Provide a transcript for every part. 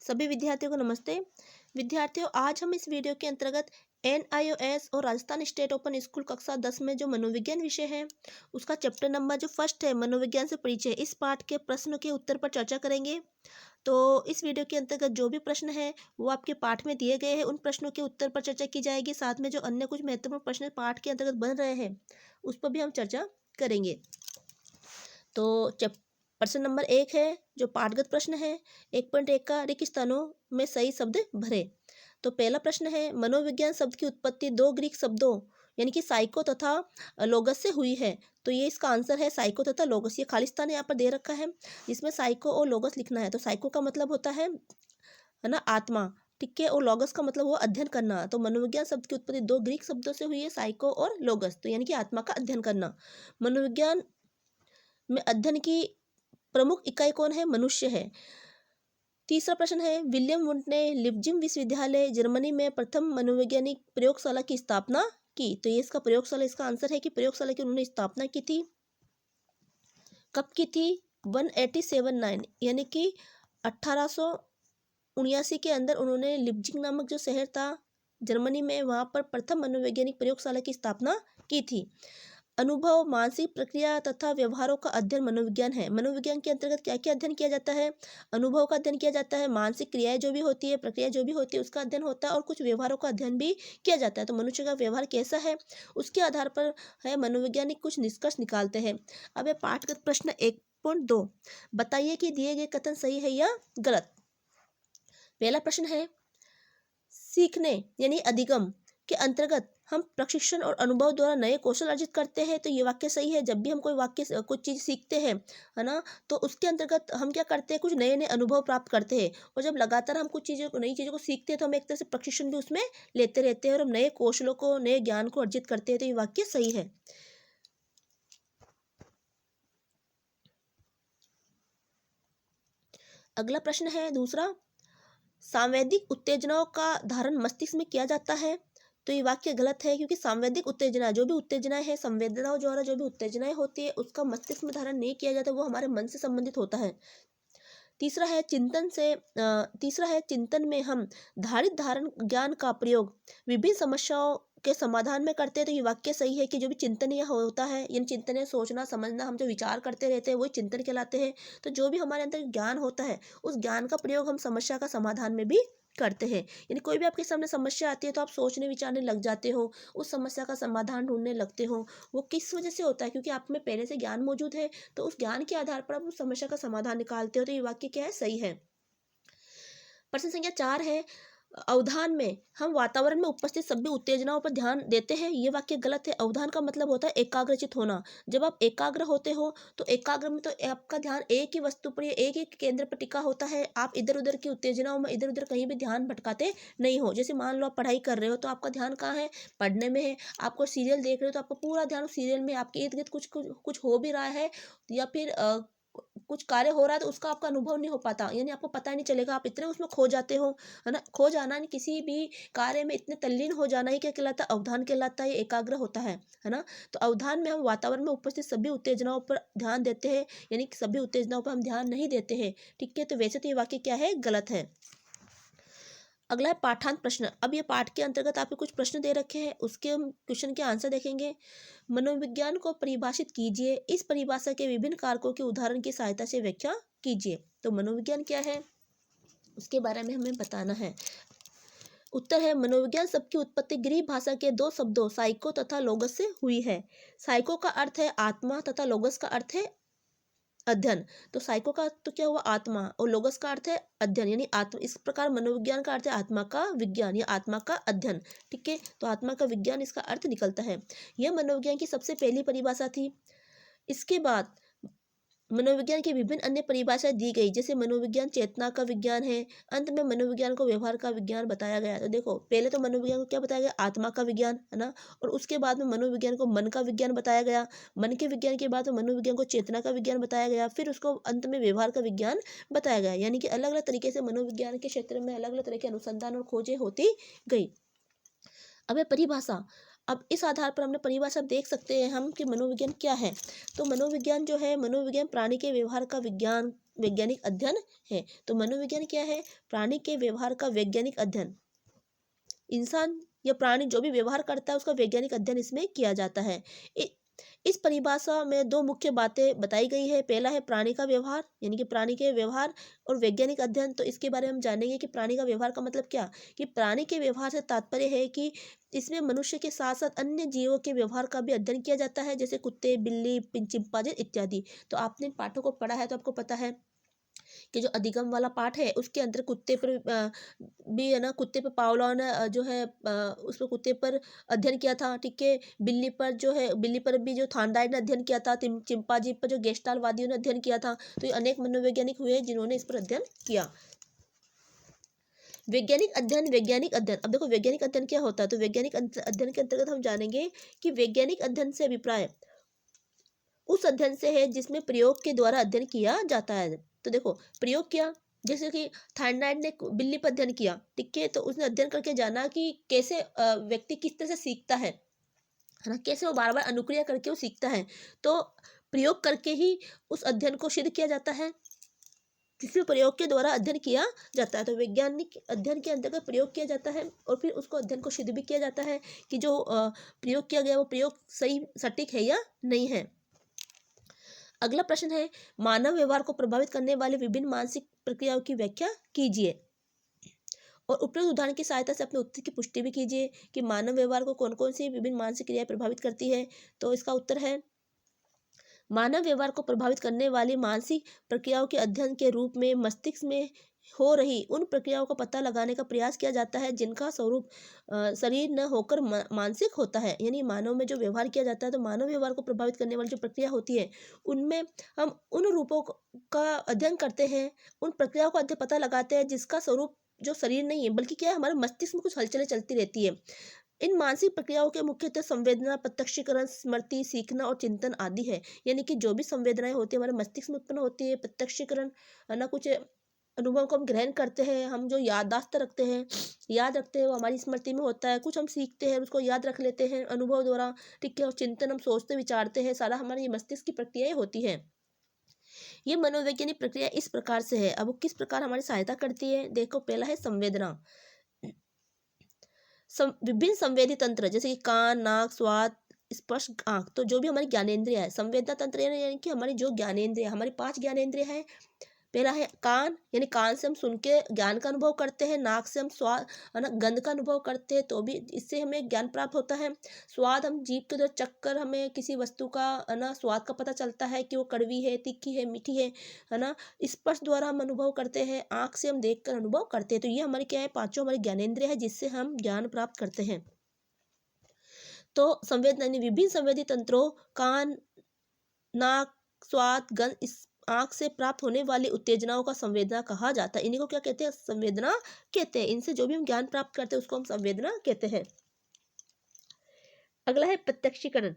सभी विद्यार्थियों को नमस्ते। विद्यार्थियों, आज हम इस वीडियो के अंतर्गत NIOS और राजस्थान स्टेट ओपन स्कूल कक्षा 10 में जो मनोविज्ञान विषय है उसका चैप्टर नंबर जो फर्स्ट है मनोविज्ञान से परिचय, इस पाठ के प्रश्न के उत्तर पर चर्चा करेंगे। तो इस वीडियो के अंतर्गत जो भी प्रश्न है वो आपके पाठ में दिए गए हैं, उन प्रश्नों के उत्तर पर चर्चा की जाएगी। साथ में जो अन्य कुछ महत्वपूर्ण प्रश्न पाठ के अंतर्गत बन रहे हैं उस पर भी हम चर्चा करेंगे। तो प्रश्न नंबर 1 है जो पाठगत प्रश्न है। 1.1 का रिक्त स्थानों में सही शब्द भरे। तो पहला प्रश्न है, मनोविज्ञान शब्द की उत्पत्ति दो ग्रीक शब्दों यानी कि साइको तथा लोगस से हुई है। तो ये इसका आंसर है साइको तथा लोगस। ये खाली स्थान यहाँ पर दे रखा है जिसमें साइको और लोगस लिखना है। तो साइको का मतलब होता है ना आत्मा, ठीक है, और लोगस का मतलब हुआ अध्ययन करना। तो मनोविज्ञान शब्द की उत्पत्ति दो ग्रीक शब्दों से हुई है, साइको और लोगस, तो यानी कि आत्मा का अध्ययन करना। मनोविज्ञान में अध्ययन की प्रमुख इकाई कौन है? मनुष्य है। तीसरा प्रश्न है, विलियम वुंट ने लिप्जिग विश्वविद्यालय जर्मनी में प्रथम मनोवैज्ञानिक प्रयोगशाला की स्थापना की। तो ये इसका प्रयोगशाला, इसका आंसर है कि प्रयोगशाला की उन्होंने स्थापना की थी। कब की थी? 1879 यानी कि 1879 के अंदर उन्होंने लिप्जिग नामक जो शहर था जर्मनी में, वहां पर प्रथम मनोवैज्ञानिक प्रयोगशाला की स्थापना की थी। अनुभव, मानसिक प्रक्रिया तथा व्यवहारों का अध्ययन मनोविज्ञान है। मनोविज्ञान के अंतर्गत क्या क्या अध्ययन किया जाता है? अनुभव का अध्ययन किया जाता है, मानसिक क्रियाएं जो भी होती है, प्रक्रिया जो भी होती है उसका अध्ययन होता है, और कुछ व्यवहारों का अध्ययन भी किया जाता है। तो मनुष्य का व्यवहार कैसा है उसके आधार पर है मनोवैज्ञानिक कुछ निष्कर्ष निकालते हैं। अब ये पाठगत प्रश्न 1.2, बताइए कि दिए गए कथन सही है या गलत। पहला प्रश्न है, सीखने यानी अधिगम के अंतर्गत हम प्रशिक्षण और अनुभव द्वारा नए कौशल अर्जित करते हैं। तो ये वाक्य सही है। जब भी हम कुछ चीज़ सीखते हैं, है ना, तो उसके अंतर्गत हम क्या करते हैं? कुछ नए नए अनुभव प्राप्त करते हैं। और जब लगातार हम कुछ चीज़ों को, नई चीज़ों को सीखते हैं तो हम एक तरह से प्रशिक्षण भी उसमें लेते रहते हैं और हम नए कौशलों को, नए ज्ञान को अर्जित करते हैं। तो ये वाक्य सही है। अगला प्रश्न है दूसरा, सांवेदिक उत्तेजनाओं का धारण मस्तिष्क में किया जाता है। तो ये वाक्य गलत है, क्योंकि सांवेदिक उत्तेजना, जो भी उत्तेजनाएं हैं, संवेदनाओं द्वारा जो भी उत्तेजनाएं होती है उसका मस्तिष्क में धारण नहीं किया जाता, वो हमारे मन से संबंधित होता है। तीसरा है चिंतन में हम धारण ज्ञान का प्रयोग विभिन्न समस्याओं के समाधान में करते हैं। तो ये वाक्य सही है कि जो भी चिंतनीय होता है, यानी चिंतनीय सोचना समझना, हम जो विचार करते रहते हैं वही चिंतन कहलाते हैं। तो जो भी हमारे अंदर ज्ञान होता है उस ज्ञान का प्रयोग हम समस्या का समाधान में भी करते हैं। यानी कोई भी आपके सामने समस्या आती है तो आप सोचने विचारने लग जाते हो, उस समस्या का समाधान ढूंढने लगते हो। वो किस वजह से होता है? क्योंकि आप में पहले से ज्ञान मौजूद है, तो उस ज्ञान के आधार पर आप उस समस्या का समाधान निकालते हो। तो ये वाक्य क्या है? सही है। प्रश्न संख्या 4 है, अवधान में हम वातावरण में उपस्थित सभी उत्तेजनाओं पर ध्यान देते हैं। ये वाक्य गलत है। अवधान का मतलब होता है एकाग्रचित होना। जब आप एकाग्र होते हो तो एकाग्र में तो आपका ध्यान एक ही वस्तु पर, एक ही केंद्र पर टिका होता है। आप इधर उधर की उत्तेजनाओं में इधर उधर कहीं भी ध्यान भटकाते नहीं हो। जैसे मान लो आप पढ़ाई कर रहे हो तो आपका ध्यान कहाँ है? पढ़ने में है। आपको सीरियल देख रहे हो तो आपका पूरा ध्यान उस सीरियल में, आपके इर्द गिर्द कुछ कुछ कुछ हो भी रहा है या फिर कुछ कार्य हो रहा है तो उसका आपका अनुभव नहीं हो पाता, यानी आपको पता ही नहीं चलेगा, आप इतने उसमें खो जाते हो, है ना। खो जाना यानी किसी भी कार्य में इतने तल्लीन हो जाना ही क्या कहलाता है? अवधान कहलाता है। ये एकाग्र होता है ना। तो अवधान में हम वातावरण में उपस्थित सभी उत्तेजनाओं पर ध्यान देते हैं, यानी कि सभी उत्तेजनाओं पर हम ध्यान नहीं देते हैं, ठीक है। तो वैसे तो ये वाक्य क्या है? गलत है। अगला है पाठांत प्रश्न। अब ये पाठ के अंतर्गत आपको कुछ प्रश्न दे रखे हैं, उसके हम क्वेश्चन के आंसर देखेंगे। मनोविज्ञान को परिभाषित कीजिए, इस परिभाषा के विभिन्न कारकों के उदाहरण की सहायता से व्याख्या कीजिए। तो मनोविज्ञान क्या है उसके बारे में हमें बताना है। उत्तर है, मनोविज्ञान शब्द की उत्पत्ति ग्रीक भाषा के दो शब्दों साइको तथा लोगस से हुई है। साइको का अर्थ है आत्मा तथा लोगस का अर्थ है अध्ययन। तो साइको का तो क्या हुआ? आत्मा, और लोगस का अर्थ है अध्ययन, यानी आत्मा। इस प्रकार मनोविज्ञान का अर्थ है आत्मा का विज्ञान या आत्मा का अध्ययन, ठीक है। तो आत्मा का विज्ञान इसका अर्थ निकलता है। यह मनोविज्ञान की सबसे पहली परिभाषा थी। इसके बाद मनोविज्ञान की विभिन्न अन्य परिभाषाएं दी गई, जैसे मनोविज्ञान चेतना का विज्ञान है। अंत में मनोविज्ञान को व्यवहार का विज्ञान बताया गया। तो देखो, पहले तो मनोविज्ञान को क्या बताया गया? आत्मा का विज्ञान, है ना। और उसके बाद में मनोविज्ञान को मन का विज्ञान बताया गया। मन के विज्ञान के बाद में मनोविज्ञान को चेतना का विज्ञान बताया गया। फिर उसको अंत में व्यवहार का विज्ञान बताया गया। यानी कि अलग अलग तरीके से मनोविज्ञान के क्षेत्र में अलग अलग तरह के अनुसंधान और खोजें होती गई। अब है परिभाषा। अब इस आधार पर हमने परिभाषा देख सकते हैं हम कि मनोविज्ञान क्या है। तो मनोविज्ञान जो है, मनोविज्ञान प्राणी के व्यवहार का विज्ञान वैज्ञानिक अध्ययन है। तो मनोविज्ञान क्या है? प्राणी के व्यवहार का वैज्ञानिक अध्ययन। इंसान या प्राणी जो भी व्यवहार करता है उसका वैज्ञानिक अध्ययन इसमें किया जाता है। इस परिभाषा में दो मुख्य बातें बताई गई है। पहला है प्राणी का व्यवहार, यानी कि प्राणी के व्यवहार, और वैज्ञानिक अध्ययन। तो इसके बारे में हम जानेंगे कि प्राणी का व्यवहार का मतलब क्या। कि प्राणी के व्यवहार से तात्पर्य है कि इसमें मनुष्य के साथ साथ अन्य जीवों के व्यवहार का भी अध्ययन किया जाता है, जैसे कुत्ते, बिल्ली, चिंपांजी इत्यादि। तो आपने इन पाठों को पढ़ा है तो आपको पता है कि जो अधिगम वाला पाठ है उसके अंदर कुत्ते पर भी है ना, कुत्ते पर पावलों ने जो है उस पर कुत्ते पर अध्ययन किया था। ठीक है, बिल्ली पर जो है, बिल्ली पर भी जो थॉर्नडाइक ने अध्ययन किया था, चिंपांजी पर जो गेस्टाल वादियों ने अध्ययन किया था। तो ये अनेक मनोवैज्ञानिक हुए जिन्होंने इस पर अध्ययन किया। वैज्ञानिक अध्ययन, वैज्ञानिक अध्ययन। अब देखो वैज्ञानिक अध्ययन क्या होता है। तो वैज्ञानिक अध्ययन के अंतर्गत हम जानेंगे कि वैज्ञानिक अध्ययन से अभिप्राय उस अध्ययन से है जिसमें प्रयोग के द्वारा अध्ययन किया जाता है। तो देखो प्रयोग किया, जैसे कि थायराइड ने बिल्ली पर अध्ययन किया। ठीक है, तो उसने अध्ययन करके जाना कि कैसे व्यक्ति किस तरह से सीखता है ना, कैसे वो बार बार अनुक्रिया करके वो सीखता है। तो प्रयोग करके ही उस अध्ययन को सिद्ध किया जाता है, जिसमें प्रयोग के द्वारा अध्ययन किया जाता है। तो वैज्ञानिक अध्ययन के अंतर्गत प्रयोग किया जाता है और फिर उसको अध्ययन को सिद्ध भी किया जाता है कि जो प्रयोग किया गया वो प्रयोग सही सटीक है या नहीं है। अगला प्रश्न है, मानव व्यवहार को प्रभावित करने वाले विभिन्न मानसिक प्रक्रियाओं की व्याख्या कीजिए और उपयुक्त उदाहरण की सहायता से अपने उत्तर की पुष्टि भी कीजिए कि मानव व्यवहार को कौन कौन सी विभिन्न मानसिक क्रियाएं प्रभावित करती है। तो इसका उत्तर है, मानव व्यवहार को प्रभावित करने वाली मानसिक प्रक्रियाओं के अध्ययन के रूप में मस्तिष्क में हो रही उन प्रक्रियाओं का पता लगाने का प्रयास किया जाता है जिनका स्वरूप शरीर न होकर मानसिक होता है। यानी मानव में जो व्यवहार किया जाता है, तो मानव व्यवहार को प्रभावित करने वाली जो प्रक्रिया होती है उनमें हम उन रूपों का अध्ययन करते हैं, उन प्रक्रियाओं का अध्ययन पता लगाते हैं जिसका स्वरूप जो शरीर नहीं है बल्कि क्या है, हमारे मस्तिष्क में कुछ हलचलें चलती रहती है। इन मानसिक प्रक्रियाओं के मुख्यतः संवेदना, प्रत्यक्षीकरण, स्मृति, सीखना और चिंतन आदि है। यानी कि जो भी संवेदनाएं होती है हमारे मस्तिष्क में उत्पन्न होती है, प्रत्यक्षीकरण है ना, कुछ अनुभव को हम ग्रहण करते हैं, हम जो याददाश्त रखते हैं, याद रखते हैं वो हमारी स्मृति में होता है, कुछ हम सीखते हैं उसको याद रख लेते हैं अनुभव द्वारा। ठीक है, और चिंतन हम सोचते विचारते हैं, सारा हमारे ये मस्तिष्क की प्रक्रियाएं होती है। ये मनोवैज्ञानिक प्रक्रिया इस प्रकार से है। अब वो किस प्रकार हमारी सहायता करती है, देखो पहला है संवेदना। विभिन्न संवेदी तंत्र जैसे कि कान, नाक, स्वाद, स्पर्श, आंख, तो जो भी हमारी ज्ञानेंद्रिय है, संवेदना तंत्र यानी कि हमारी जो ज्ञानेंद्रिय, हमारी 5 ज्ञानेंद्रिय है। पहला है कान, यानी कान से हम सुन के ज्ञान का अनुभव करते हैं। नाक से हम स्वाद है ना, गंध का अनुभव करते हैं, तो भी इससे हमें ज्ञान प्राप्त होता है। स्वाद, हम जीभ के द्वारा चखकर हमें किसी वस्तु का है ना स्वाद का पता चलता है कि वो कड़वी है, तीखी है, मीठी है ना। स्पर्श द्वारा हम अनुभव करते हैं, आँख से हम देख कर अनुभव करते हैं। तो ये हमारी क्या है, पांचों हमारी ज्ञानेंद्रिय है जिससे हम ज्ञान प्राप्त करते हैं। तो संवेदना विभिन्न संवेदी तंत्रों, कान, नाक, स्वाद, गंध, इस आंख से प्राप्त होने वाली उत्तेजनाओं का संवेदना कहा जाता है। इन्हीं को क्या कहते हैं, संवेदना कहते हैं। इनसे जो भी हम ज्ञान प्राप्त करते हैं उसको हम संवेदना कहते हैं। अगला है प्रत्यक्षीकरण।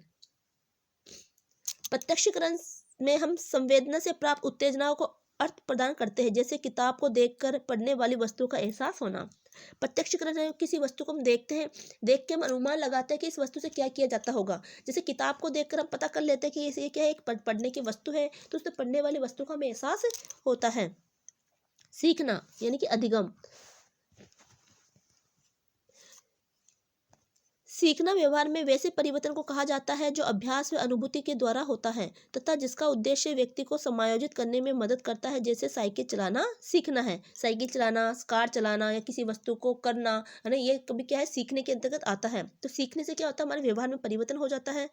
प्रत्यक्षीकरण में हम संवेदना से प्राप्त उत्तेजनाओं को अर्थ प्रदान करते हैं, जैसे किताब को देखकर पढ़ने वाली वस्तु का एहसास होना। प्रत्यक्षीकरण है, किसी वस्तु को हम देखते हैं, देख के हम अनुमान लगाते हैं कि इस वस्तु से क्या किया जाता होगा। जैसे किताब को देखकर हम पता कर लेते हैं कि ये क्या है, एक पढ़ने की वस्तु है, तो उससे पढ़ने वाली वस्तु का हमें एहसास होता है। सीखना यानी कि अधिगम। सीखना व्यवहार में वैसे परिवर्तन को कहा जाता है जो अभ्यास व अनुभूति के द्वारा होता है तथा जिसका उद्देश्य व्यक्ति को समायोजित करने में मदद करता है। जैसे साइकिल चलाना सीखना है, साइकिल चलाना, कार चलाना या किसी वस्तु को करना है ना, ये कभी क्या है, सीखने के अंतर्गत आता है। तो सीखने से क्या होता है, हमारे व्यवहार में परिवर्तन हो जाता है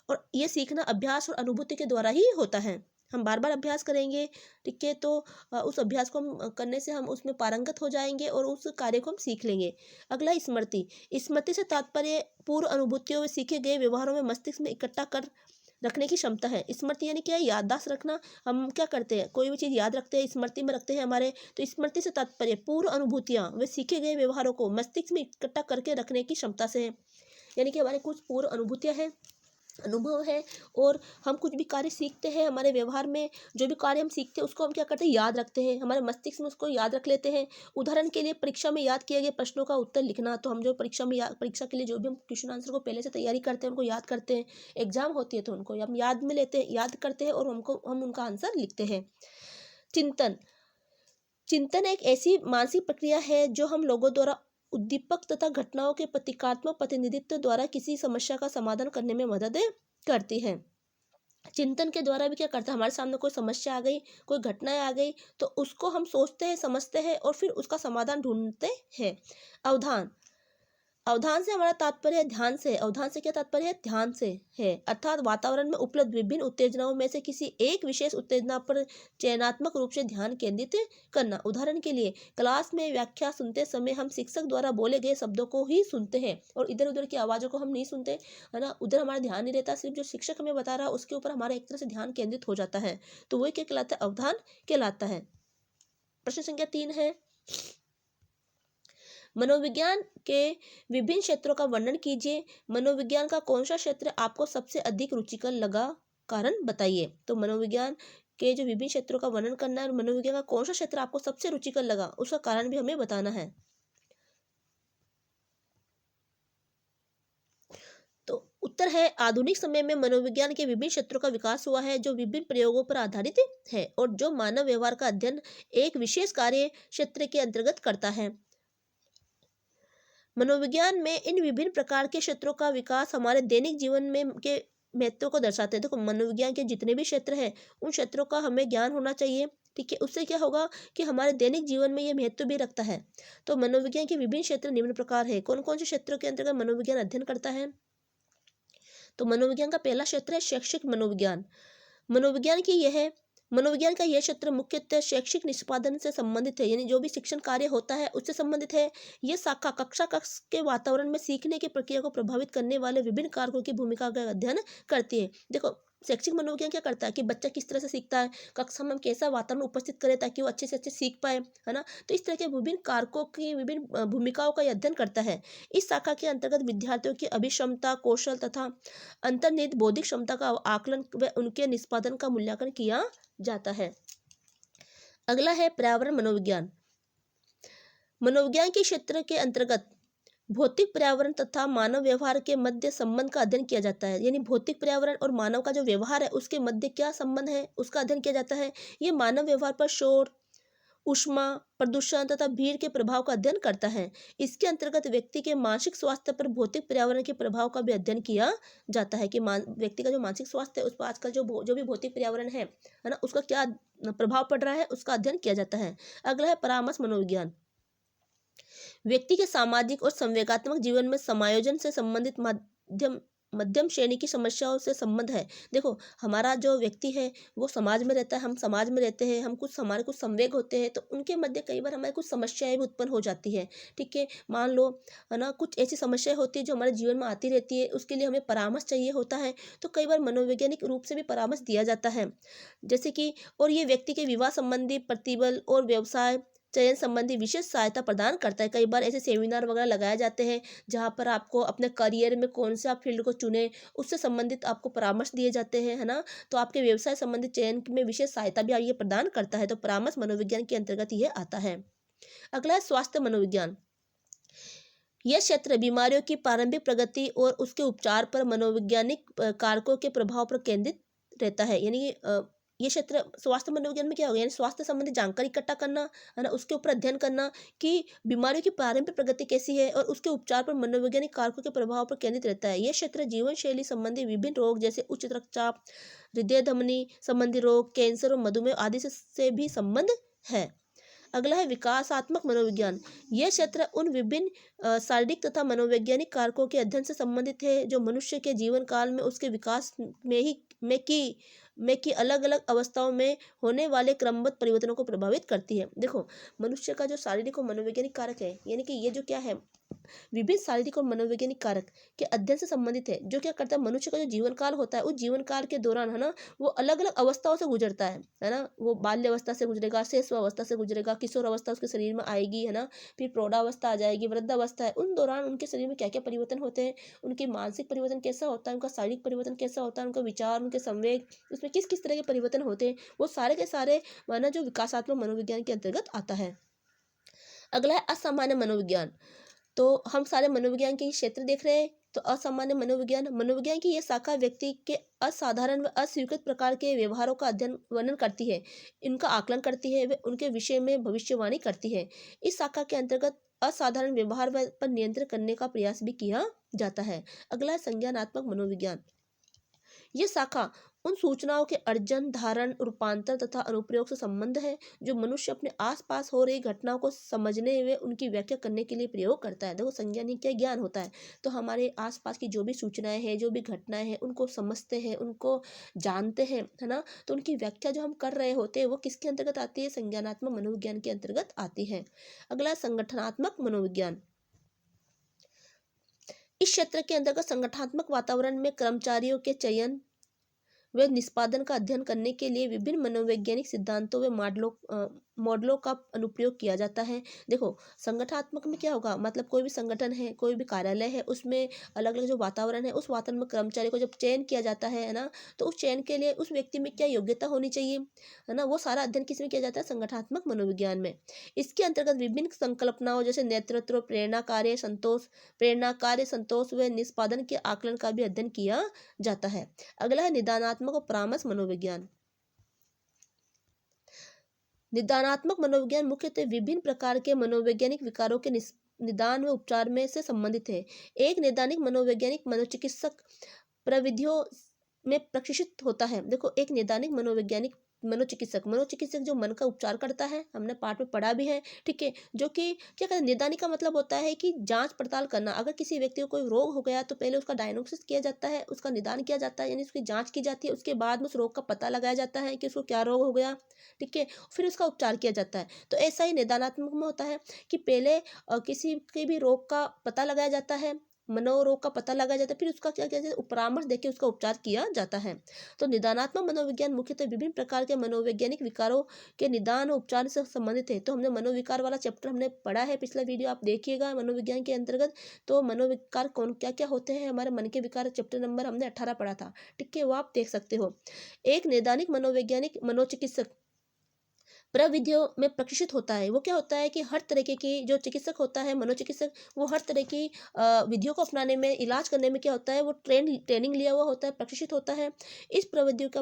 और ये सीखना अभ्यास और अनुभूति के द्वारा ही होता है। हम बार बार अभ्यास करेंगे, ठीक है, तो उस अभ्यास को हम करने से हम उसमें पारंगत हो जाएंगे और उस कार्य को हम सीख लेंगे। अगला स्मृति। स्मृति से तात्पर्य पूर्व अनुभूतियों में सीखे गए व्यवहारों में मस्तिष्क में इकट्ठा कर रखने की क्षमता है। स्मृति यानी क्या है, याददाश्त रखना। हम क्या करते हैं, कोई भी चीज़ याद रखते हैं, स्मृति में रखते हैं हमारे। तो स्मृति से तात्पर्य पूर्व अनुभूतियाँ वे सीखे गए व्यवहारों को मस्तिष्क में इकट्ठा करके रखने की क्षमता से है। यानी कि हमारे कुछ पूर्व अनुभूतियाँ हैं, अनुभव है, और हम कुछ भी कार्य सीखते हैं, हमारे व्यवहार में जो भी कार्य हम सीखते हैं उसको हम क्या करते हैं, याद रखते हैं, हमारे मस्तिष्क में उसको याद रख लेते हैं। उदाहरण के लिए परीक्षा में याद किए गए प्रश्नों का उत्तर लिखना। तो हम जो परीक्षा के लिए जो भी हम क्वेश्चन आंसर को पहले से तैयारी करते हैं उनको याद करते हैं। एग्जाम होती है तो उनको हम याद में लेते हैं, याद करते हैं और हम उनका आंसर लिखते हैं। चिंतन चिंतन एक ऐसी मानसिक प्रक्रिया है जो हम लोगों द्वारा उद्दीपक तथा घटनाओं के प्रतीकात्मक प्रतिनिधित्व द्वारा किसी समस्या का समाधान करने में मदद करती है। चिंतन के द्वारा भी क्या करता है, हमारे सामने कोई समस्या आ गई, कोई घटनाएं आ गई, तो उसको हम सोचते हैं, समझते हैं और फिर उसका समाधान ढूंढते हैं। अवधान अवधान से हमारा तात्पर्य है ध्यान से। अवधान से क्या तात्पर्य है, ध्यान से है, अर्थात वातावरण में उपलब्ध विभिन्न उत्तेजनाओं में से किसी एक विशेष उत्तेजना पर चयनात्मक रूप से ध्यान केंद्रित करना। उदाहरण के लिए क्लास में व्याख्या सुनते समय हम शिक्षक द्वारा बोले गए शब्दों को ही सुनते हैं और इधर उधर की आवाज़ों को हम नहीं सुनते, है ना। उधर हमारा ध्यान नहीं रहता, सिर्फ जो शिक्षक हमें बता रहा है उसके ऊपर हमारा एक तरह से ध्यान केंद्रित हो जाता है, तो वही क्या कहलाता है, अवधान कहलाता है। प्रश्न संख्या 3 है, मनोविज्ञान के विभिन्न क्षेत्रों का वर्णन कीजिए। मनोविज्ञान का कौन सा क्षेत्र आपको सबसे अधिक रुचिकर लगा, कारण बताइए। तो मनोविज्ञान के जो विभिन्न क्षेत्रों का वर्णन करना है और मनोविज्ञान का कौन सा क्षेत्र आपको सबसे रुचिकर लगा उसका कारण भी हमें बताना है। तो उत्तर है आधुनिक समय में मनोविज्ञान के विभिन्न क्षेत्रों का विकास हुआ है जो विभिन्न प्रयोगों पर आधारित है और जो मानव व्यवहार का अध्ययन एक विशेष कार्य क्षेत्र के अंतर्गत करता है। मनोविज्ञान में इन विभिन्न प्रकार के क्षेत्रों का विकास हमारे दैनिक जीवन में के महत्व को दर्शाते हैं। देखो, मनोविज्ञान के जितने भी क्षेत्र हैं उन क्षेत्रों का हमें ज्ञान होना चाहिए, ठीक है। उससे क्या होगा कि हमारे दैनिक जीवन में ये महत्व भी रखता है। तो मनोविज्ञान के विभिन्न क्षेत्र निम्न प्रकार है। कौन कौन से क्षेत्रों के अंतर्गत मनोविज्ञान अध्ययन करता है। तो मनोविज्ञान का पहला क्षेत्र है शैक्षिक मनोविज्ञान। मनोविज्ञान का यह क्षेत्र मुख्यतः शैक्षिक निष्पादन से संबंधित है, यानी जो भी शिक्षण कार्य होता है उससे संबंधित है। यह शाखा कक्षा कक्ष के वातावरण में सीखने की प्रक्रिया को प्रभावित करने वाले विभिन्न कारकों की भूमिका का अध्ययन करती है। देखो, शैक्षिक मनोविज्ञान क्या करता है कि बच्चा किस तरह से सीखता है, कक्षा में हम कैसा वातावरण उपस्थित करें ताकि वो अच्छे से अच्छे सीख पाए, है ना। तो इस तरह के विभिन्न कारकों की विभिन्न भूमिकाओं का अध्ययन करता है। इस शाखा के अंतर्गत विद्यार्थियों की अभिक्षमता, कौशल तथा अंतर्निहित बौद्धिक क्षमता का आकलन व उनके निष्पादन का मूल्यांकन किया जाता है। अगला है पर्यावरण मनोविज्ञान। मनोविज्ञान के क्षेत्र के अंतर्गत भौतिक पर्यावरण तथा मानव व्यवहार के मध्य संबंध का अध्ययन किया जाता है, यानी भौतिक पर्यावरण और मानव का जो व्यवहार है उसके मध्य क्या संबंध है उसका अध्ययन किया जाता है। ये मानव व्यवहार पर शोर, ऊष्मा, प्रदूषण तथा भीड़ के प्रभाव का अध्ययन करता है। इसके अंतर्गत व्यक्ति के मानसिक स्वास्थ्य पर भौतिक पर्यावरण के प्रभाव का भी अध्ययन किया जाता है कि व्यक्ति का जो मानसिक स्वास्थ्य है उस पर आजकल जो भी भौतिक पर्यावरण है ना, उसका क्या प्रभाव पड़ रहा है उसका अध्ययन किया जाता है। अगला है परामर्श मनोविज्ञान। व्यक्ति के सामाजिक और संवेगात्मक जीवन में समायोजन से संबंधित मध्यम श्रेणी की समस्याओं से संबंध है। देखो, हमारा जो व्यक्ति है वो समाज में रहता है, हम समाज में रहते हैं, हम हमारे कुछ संवेग होते हैं, तो उनके मध्य कई बार हमारे कुछ समस्याएं भी उत्पन्न हो जाती है, ठीक है। मान लो, है ना, कुछ ऐसी समस्याएं होती है जो हमारे जीवन में आती रहती है, उसके लिए हमें परामर्श चाहिए होता है, तो कई बार मनोवैज्ञानिक रूप से भी परामर्श दिया जाता है। जैसे कि और ये व्यक्ति के विवाह संबंधी प्रतिबल और व्यवसाय चयन संबंधी विशेष सहायता प्रदान करता है। कई बार ऐसे सेमिनार वगैरह लगाए जाते हैं जहाँ पर आपको अपने करियर में कौन से आप फील्ड को चुने उससे संबंधित आपको परामर्श दिए जाते हैं, है ना। तो आपके व्यवसाय संबंधित चयन में विशेष सहायता भी ये प्रदान करता है। तो परामर्श मनोविज्ञान के अंतर्गत ये आता है। अगला है स्वास्थ्य मनोविज्ञान। यह क्षेत्र बीमारियों की प्रारंभिक प्रगति और उसके उपचार पर मनोवैज्ञानिक कारकों के प्रभाव पर केंद्रित रहता है। यानी ये क्षेत्र स्वास्थ्य मनोविज्ञान में क्या होगा, यानी स्वास्थ्य संबंधी जानकारी इकट्ठा करना, है ना, उसके ऊपर अध्ययन करना कि बीमारियों की प्रारंभिक प्रगति कैसी है और उसके उपचार पर मनोवैज्ञानिक कारकों के प्रभाव पर केंद्रित रहता है। यह क्षेत्र जीवन शैली संबंधी विभिन्न रोग जैसे उच्च रक्तचाप, हृदय धमनी संबंधी रोग, कैंसर और मधुमेह आदि से भी संबंध है। अगला है विकासात्मक मनोविज्ञान। यह क्षेत्र उन विभिन्न शारीरिक तथा मनोवैज्ञानिक कारकों के अध्ययन से संबंधित है जो मनुष्य के जीवन काल में उसके विकास में की अलग अलग अवस्थाओं में होने वाले क्रमबद्ध परिवर्तनों को प्रभावित करती है। देखो, मनुष्य का जो शारीरिक और मनोवैज्ञानिक कारक है, यानी कि ये जो क्या है, विभिन्न शारीरिक और मनोवैज्ञानिक कारक के अध्ययन से संबंधित है, जो क्या करता है, मनुष्य का जो जीवन काल होता है उस जीवन काल के दौरान, है ना, वो अलग अलग अवस्थाओं से गुजरता है ना। वो बाल्य अवस्था से गुजरेगा, शैशव अवस्था से गुजरेगा, किशोर अवस्था उसके शरीर में आएगी, है ना, फिर प्रौढ़ावस्था आ जाएगी, वृद्धावस्था है। उन दौरान उनके शरीर में क्या क्या परिवर्तन होते हैं, उनके मानसिक परिवर्तन कैसा होता है, उनका शारीरिक परिवर्तन कैसा होता है, उनका विचार, उनके संवेग, उसमें किस किस तरह के परिवर्तन होते हैं, वो सारे के सारे माना जो विकासात्मक मनोविज्ञान के अंतर्गत आता है। अगला है असामान्य मनोविज्ञान। तो हम सारे मनोविज्ञान के क्षेत्र देख रहे हैं तो असामान्य मनोविज्ञान, मनोविज्ञान की यह शाखा व्यक्ति के असाधारण व अस्वीकृत प्रकार के व्यवहारों का अध्ययन वर्णन करती है, इनका आकलन करती है, व उनके विषय में भविष्यवाणी करती है। इस शाखा के अंतर्गत असाधारण व्यवहार पर नियंत्रण करने का प्रयास भी किया जाता है। अगला है संज्ञानात्मक मनोविज्ञान। ये शाखा उन सूचनाओं के अर्जन, धारण, रूपांतर तथा अनुप्रयोग से संबंध है जो मनुष्य अपने आसपास हो रही घटनाओं को समझने व उनकी व्याख्या करने के लिए प्रयोग करता है। देखो संज्ञा नहीं, क्या ज्ञान होता है, तो हमारे आसपास की जो भी सूचनाएं हैं, जो भी घटनाएं हैं, उनको समझते हैं, उनको जानते हैं, है ना। तो उनकी व्याख्या जो हम कर रहे होते हैं वो किसके अंतर्गत आती है, संज्ञानात्मक मनोविज्ञान के अंतर्गत आती है। अगला है संगठनात्मक मनोविज्ञान। इस क्षेत्र के अंतर्गत संगठनात्मक वातावरण में कर्मचारियों के चयन व निष्पादन का अध्ययन करने के लिए विभिन्न मनोवैज्ञानिक सिद्धांतों व मॉडलों का अनुप्रयोग किया जाता है। देखो संगठनात्मक में क्या होगा, मतलब कोई भी संगठन है, कोई भी कार्यालय है, उसमें अलग अलग जो वातावरण है, उस वातावरण में कर्मचारी को जब चयन किया जाता है ना, तो उस चयन के लिए उस व्यक्ति में क्या योग्यता होनी चाहिए, है ना, वो सारा अध्ययन किसमें किया जाता है, संगठनात्मक मनोविज्ञान में। इसके अंतर्गत विभिन्न संकल्पनाओं जैसे नेतृत्व, प्रेरणा कार्य, संतोष व निष्पादन के आकलन का भी अध्ययन किया जाता है। अगला है निदानात्मक और परामर्श मनोविज्ञान। निदानात्मक मनोविज्ञान मुख्यतः विभिन्न प्रकार के मनोवैज्ञानिक विकारों के निदान व उपचार में से संबंधित है। एक नैदानिक मनोवैज्ञानिक मनोचिकित्सक प्रविधियों में प्रशिक्षित होता है। देखो एक नैदानिक मनोचिकित्सक जो मन का उपचार करता है, हमने पाठ में पढ़ा भी है, ठीक है, जो कि क्या कहते हैं, निदानिक का मतलब होता है कि जांच पड़ताल करना। अगर किसी व्यक्ति को कोई रोग हो गया तो पहले उसका डायग्नोसिस किया जाता है, उसका निदान किया जाता है, यानी उसकी जांच की जाती है, उसके बाद में उस रोग का पता लगाया जाता है कि उसको क्या रोग हो गया, ठीक है, फिर उसका उपचार किया जाता है। तो ऐसा ही निदानात्मक में होता है कि पहले किसी के भी रोग का पता लगाया जाता है, मनोरोग का पता लगाया जाता है, फिर उसका क्या किया जाता है, परामर्श देके उसका उपचार किया जाता है। तो निदानात्मक मनोविज्ञान मुख्यतः विभिन्न प्रकार के मनोवैज्ञानिक विकारों के निदान और उपचार से संबंधित है। तो हमने मनोविकार वाला चैप्टर हमने पढ़ा है, पिछला वीडियो आप देखिएगा मनोविज्ञान के अंतर्गत। तो मनोविकार कौन क्या क्या होते हैं, हमारे मन के विकार चैप्टर नंबर हमने 18 पढ़ा था, ठीक है, वो आप देख सकते हो। एक नैदानिक मनोवैज्ञानिक मनोचिकित्सक प्रविधियों में प्रशिक्षित होता है। वो क्या होता है कि हर तरीके की जो चिकित्सक होता है, मनोचिकित्सक, वो हर तरह की विधियों को अपनाने में, इलाज करने में क्या होता है, वो ट्रेनिंग लिया हुआ होता है, प्रशिक्षित होता है। इस प्रविधियों का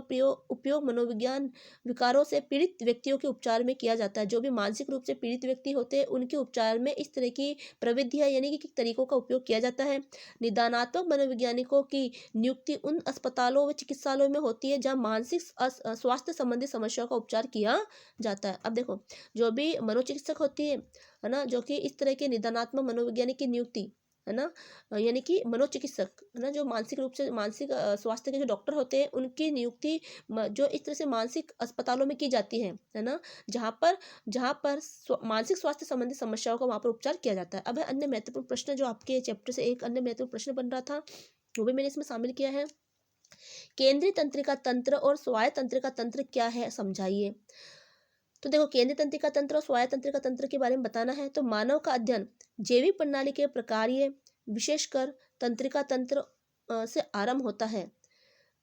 उपयोग मनोविज्ञान विकारों से पीड़ित व्यक्तियों के उपचार में किया जाता है। जो भी मानसिक रूप से पीड़ित व्यक्ति होते हैं उनके उपचार में इस तरह की प्रविधियाँ यानी कि तरीकों का उपयोग किया जाता है। निदानात्मक मनोवैज्ञानिकों की नियुक्ति उन अस्पतालों व चिकित्सालयों में होती है जहाँ मानसिक स्वास्थ्य संबंधी समस्याओं का उपचार किया जाता है। अब देखो जो भी मनोचिकित्सक होती है ना, जो कि इस तरह के निदानात्मक मनोवैज्ञानिक की नियुक्ति, है ना, यानी कि मनोचिकित्सक, है ना, जो मानसिक रूप से मानसिक स्वास्थ्य के जो डॉक्टर होते हैं उनकी नियुक्ति जो इस तरह से मानसिक अस्पतालों में की जाती है ना, जहाँ पर मानसिक स्वास्थ्य संबंधी समस्याओं का वहाँ पर उपचार किया जाता है। अब है अन्य महत्वपूर्ण प्रश्न जो आपके चैप्टर से एक अन्य महत्वपूर्ण प्रश्न बन रहा था, वो भी मैंने इसमें शामिल किया है। केंद्रीय तंत्रिका तंत्र और स्वायत्त तंत्रिका तंत्र क्या है, समझाइए। तो देखो केंद्रीय तंत्रिका तंत्र और स्वायत्त तंत्रिका तंत्र के बारे में बताना है। तो मानव का अध्ययन जैविक प्रणाली के प्रकार्य विशेषकर तंत्रिका तंत्र से आरंभ होता है।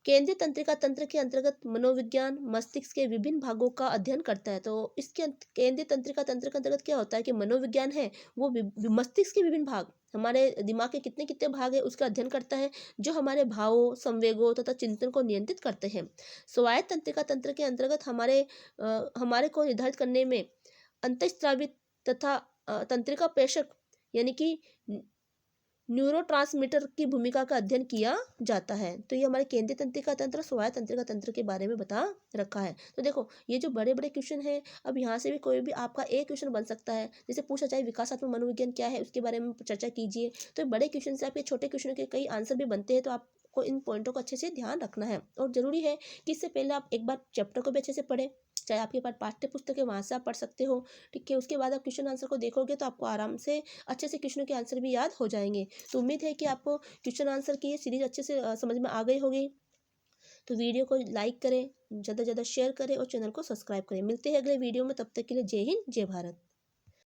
केंद्रीय तंत्रिका तंत्र के अंतर्गत मनोविज्ञान मस्तिष्क के विभिन्न भागों का अध्ययन करता है। तो इसके केंद्रीय तंत्रिका तंत्र के अंतर्गत क्या होता है कि मनोविज्ञान है वो मस्तिष्क के विभिन्न भाग, हमारे दिमाग के कितने कितने भाग है उसका अध्ययन करता है, जो हमारे भावों, संवेगों तथा चिंतन को नियंत्रित करते हैं। स्वायत्त तंत्रिका तंत्र के अंतर्गत हमारे को निर्धारित करने में अंतःस्रावित तथा तंत्रिका प्रेषक यानी कि न्यूरोट्रांसमीटर की भूमिका का अध्ययन किया जाता है। तो ये हमारे केंद्रीय तंत्रिका तंत्र, स्वायत्त तंत्रिका तंत्र के बारे में बता रखा है। तो देखो ये जो बड़े बड़े क्वेश्चन हैं, अब यहाँ से भी कोई भी आपका एक क्वेश्चन बन सकता है। जैसे पूछा जाए विकासात्मक मनोविज्ञान क्या है, उसके बारे में चर्चा कीजिए। तो बड़े क्वेश्चन से आपके छोटे क्वेश्चन के कई आंसर भी बनते हैं, तो आपको इन पॉइंटों को अच्छे से ध्यान रखना है। और जरूरी है कि इससे पहले आप एक बार चैप्टर को भी अच्छे से पढ़ें, चाहे आपके पास पाठ्य पुस्तक है वहाँ से आप पढ़ सकते हो, ठीक है। उसके बाद आप क्वेश्चन आंसर को देखोगे तो आपको आराम से अच्छे से क्वेश्चनों के आंसर भी याद हो जाएंगे। तो उम्मीद है कि आपको क्वेश्चन आंसर की ये सीरीज अच्छे से समझ में आ गई होगी। तो वीडियो को लाइक करें, ज़्यादा से ज़्यादा शेयर करें और चैनल को सब्सक्राइब करें। मिलते हैं अगले वीडियो में, तब तक के लिए जय हिंद, जय भारत।